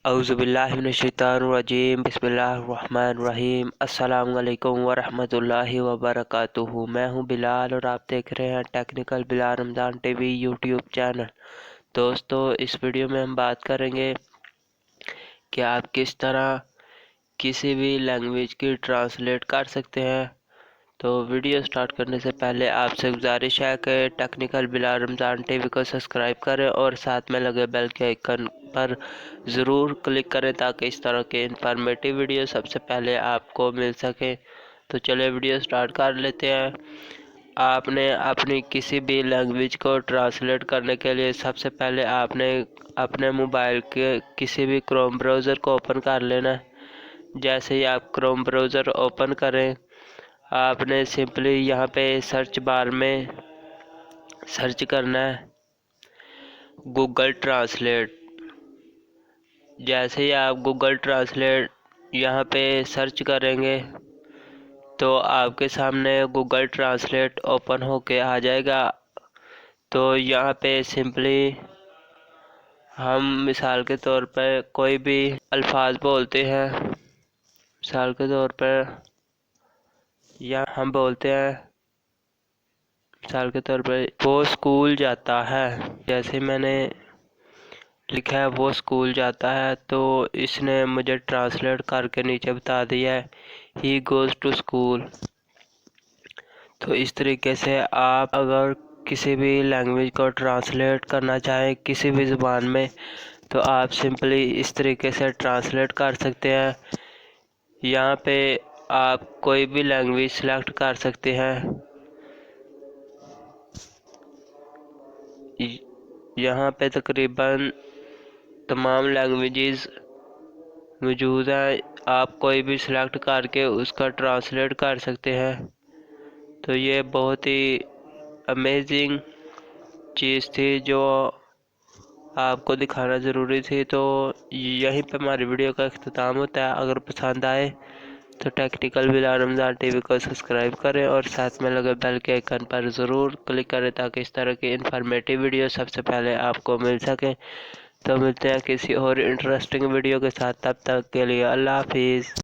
اعوذ باللہ من الشیطان الرجیم، بسم اللہ الرحمن الرحیم۔ السلام علیکم ورحمۃ اللہ وبرکاتہ۔ میں ہوں بلال اور آپ دیکھ رہے ہیں ٹیکنیکل بلال رمضان ٹی وی یوٹیوب چینل۔ دوستو، اس ویڈیو میں ہم بات کریں گے کہ آپ کس طرح کسی بھی لینگویج کی ٹرانسلیٹ کر سکتے ہیں۔ تو ویڈیو سٹارٹ کرنے سے پہلے آپ سے گزارش ہے کہ ٹیکنیکل بلال رمضان ٹی وی کو سبسکرائب کریں اور ساتھ میں لگے بیل کے آئیکن پر ضرور کلک کریں تاکہ اس طرح کے انفارمیٹیو ویڈیو سب سے پہلے آپ کو مل سکے۔ تو چلے ویڈیو سٹارٹ کر لیتے ہیں۔ آپ نے اپنی کسی بھی لینگویج کو ٹرانسلیٹ کرنے کے لیے سب سے پہلے آپ نے اپنے موبائل کے کسی بھی کروم براؤزر کو اوپن کر لینا ہے۔ جیسے ہی آپ کروم براؤزر اوپن کریں، آپ نے سمپلی یہاں پہ سرچ بار میں سرچ کرنا ہے گوگل ٹرانسلیٹ۔ جیسے ہی آپ گوگل ٹرانسلیٹ یہاں پہ سرچ کریں گے تو آپ کے سامنے گوگل ٹرانسلیٹ اوپن ہو کے آ جائے گا۔ تو یہاں پہ سمپلی ہم مثال کے طور پہ کوئی بھی الفاظ بولتے ہیں۔ مثال کے طور پہ یہاں ہم بولتے ہیں، مثال کے طور پہ وہ اسکول جاتا ہے۔ جیسے میں نے لکھا ہے وہ اسکول جاتا ہے، تو اس نے مجھے ٹرانسلیٹ کر کے نیچے بتا دیا ہے ہی گوز ٹو اسکول۔ تو اس طریقے سے آپ اگر کسی بھی لینگویج کو ٹرانسلیٹ کرنا چاہیں کسی بھی زبان میں، تو آپ سمپلی اس طریقے سے ٹرانسلیٹ کر سکتے ہیں۔ یہاں پہ آپ کوئی بھی لینگویج سلیکٹ کر سکتے ہیں۔ یہاں پہ تقریباً تمام لینگویجز موجود ہیں۔ آپ کوئی بھی سلیکٹ کر کے اس کا ٹرانسلیٹ کر سکتے ہیں۔ تو یہ بہت ہی امیزنگ چیز تھی جو آپ کو دکھانا ضروری تھی۔ تو یہیں پہ ہماری ویڈیو کا اختتام ہوتا ہے۔ اگر پسند آئے تو ٹیکنیکل بلال رمضان ٹی وی کو سبسکرائب کریں اور ساتھ میں لگے بیل کے آئیکن پر ضرور کلک کریں تاکہ اس طرح کی انفارمیٹیو ویڈیو سب سے پہلے آپ کو مل سکیں۔ تو ملتے ہیں کسی اور انٹرسٹنگ ویڈیو کے ساتھ، تب تک کے لیے اللہ حافظ۔